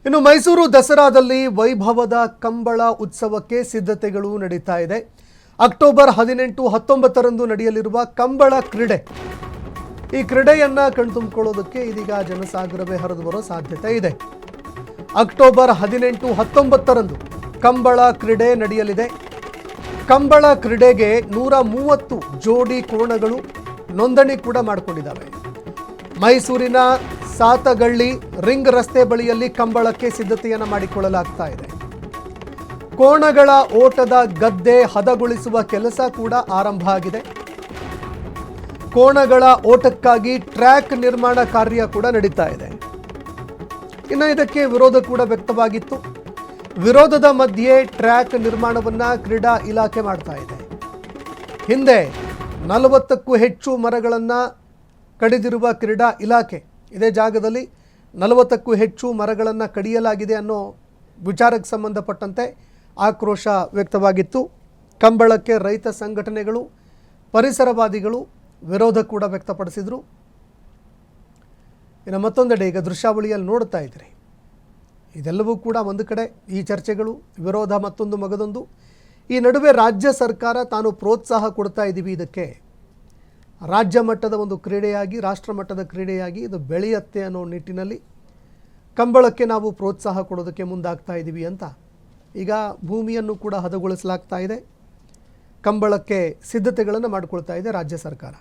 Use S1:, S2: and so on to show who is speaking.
S1: ಇನ್ನು ಮೈಸೂರು ದಸರಾದಲ್ಲಿ ವೈಭವದ ಕಂಬಳ ಉತ್ಸವಕ್ಕೆ ಸಿದ್ಧತೆಗಳು ನಡೀತಾ ಇದೆ. ಅಕ್ಟೋಬರ್ 18, 19ರಂದು ನಡೆಯಲಿರುವ ಕಂಬಳ ಕ್ರೀಡೆ, ಈ ಕ್ರೀಡೆಯನ್ನ ಕಣ್ತುಂಬಿಕೊಳ್ಳೋದಕ್ಕೆ ಇದೀಗ ಜನಸಾಗರವೇ ಹರಿದು ಬರೋ ಸಾಧ್ಯತೆ ಇದೆ. ಅಕ್ಟೋಬರ್ 18, 19ರಂದು ಕಂಬಳ ಕ್ರೀಡೆ ನಡೆಯಲಿದೆ. ಕಂಬಳ ಕ್ರೀಡೆಗೆ 130 ಜೋಡಿ ಕೋಣಗಳು ನೋಂದಣಿ ಕೂಡ ಮಾಡಿಕೊಂಡಿದ್ದಾವೆ. ಮೈಸೂರಿನ ಸಾತಗಳ್ಳಿ ರಿಂಗ್ ರಸ್ತೆ ಬಳಿಯಲ್ಲಿ ಕಂಬಳಕ್ಕೆ ಸಿದ್ಧತೆಯನ್ನು ಮಾಡಿಕೊಳ್ಳಲಾಗ್ತಾ ಇದೆ. ಕೋಣಗಳ ಓಟದ ಗದ್ದೆ ಹದಗೊಳಿಸುವ ಕೆಲಸ ಕೂಡ ಆರಂಭ ಆಗಿದೆ. ಕೋಣಗಳ ಓಟಕ್ಕಾಗಿ ಟ್ರ್ಯಾಕ್ ನಿರ್ಮಾಣ ಕಾರ್ಯ ಕೂಡ ನಡೀತಾ ಇದೆ. ಇನ್ನು ಇದಕ್ಕೆ ವಿರೋಧ ಕೂಡ ವ್ಯಕ್ತವಾಗಿತ್ತು. ವಿರೋಧದ ಮಧ್ಯೆ ಟ್ರ್ಯಾಕ್ ನಿರ್ಮಾಣವನ್ನ ಕ್ರೀಡಾ ಇಲಾಖೆ ಮಾಡ್ತಾ ಇದೆ. ಹಿಂದೆ 40ಕ್ಕೂ ಹೆಚ್ಚು ಮರಗಳನ್ನು ಕಡಿದಿರುವ ಕ್ರೀಡಾ ಇಲಾಖೆ ಇದೇ ಜಾಗದಲ್ಲಿ 40ಕ್ಕೂ ಹೆಚ್ಚು ಮರಗಳನ್ನು ಕಡಿಯಲಾಗಿದೆ ಅನ್ನೋ ವಿಚಾರಕ್ಕೆ ಸಂಬಂಧಪಟ್ಟಂತೆ ಆಕ್ರೋಶ ವ್ಯಕ್ತವಾಗಿತ್ತು. ಕಂಬಳಕ್ಕೆ ರೈತ ಸಂಘಟನೆಗಳು, ಪರಿಸರವಾದಿಗಳು ವಿರೋಧ ಕೂಡ ವ್ಯಕ್ತಪಡಿಸಿದರು. ಇನ್ನು ಮತ್ತೊಂದೆಡೆ ಈಗ ದೃಶ್ಯಾವಳಿಯಲ್ಲಿ ನೋಡ್ತಾ ಇದ್ರಿ, ಇದೆಲ್ಲವೂ ಕೂಡ ಒಂದು ಕಡೆ ಈ ಚರ್ಚೆಗಳು, ವಿರೋಧ ಮತ್ತೊಂದು ಮಗದೊಂದು. ಈ ನಡುವೆ ರಾಜ್ಯ ಸರ್ಕಾರ ತಾನು ಪ್ರೋತ್ಸಾಹ ಕೊಡ್ತಾ ಇದ್ದೀವಿ, ಇದಕ್ಕೆ ರಾಜ್ಯ ಮಟ್ಟದ ಒಂದು ಕ್ರೀಡೆಯಾಗಿ, ರಾಷ್ಟ್ರ ಮಟ್ಟದ ಕ್ರೀಡೆಯಾಗಿ ಇದು ಬೆಳೆಯುತ್ತೆ ಅನ್ನೋ ನಿಟ್ಟಿನಲ್ಲಿ ಕಂಬಳಕ್ಕೆ ನಾವು ಪ್ರೋತ್ಸಾಹ ಕೊಡೋದಕ್ಕೆ ಮುಂದಾಗ್ತಾ ಇದ್ದೀವಿ ಅಂತ ಈಗ ಭೂಮಿಯನ್ನು ಕೂಡ ಹದಗೊಳಿಸಲಾಗ್ತಾ ಇದೆ. ಕಂಬಳಕ್ಕೆ ಸಿದ್ಧತೆಗಳನ್ನು ಮಾಡಿಕೊಳ್ತಾ ಇದೆ ರಾಜ್ಯ ಸರ್ಕಾರ.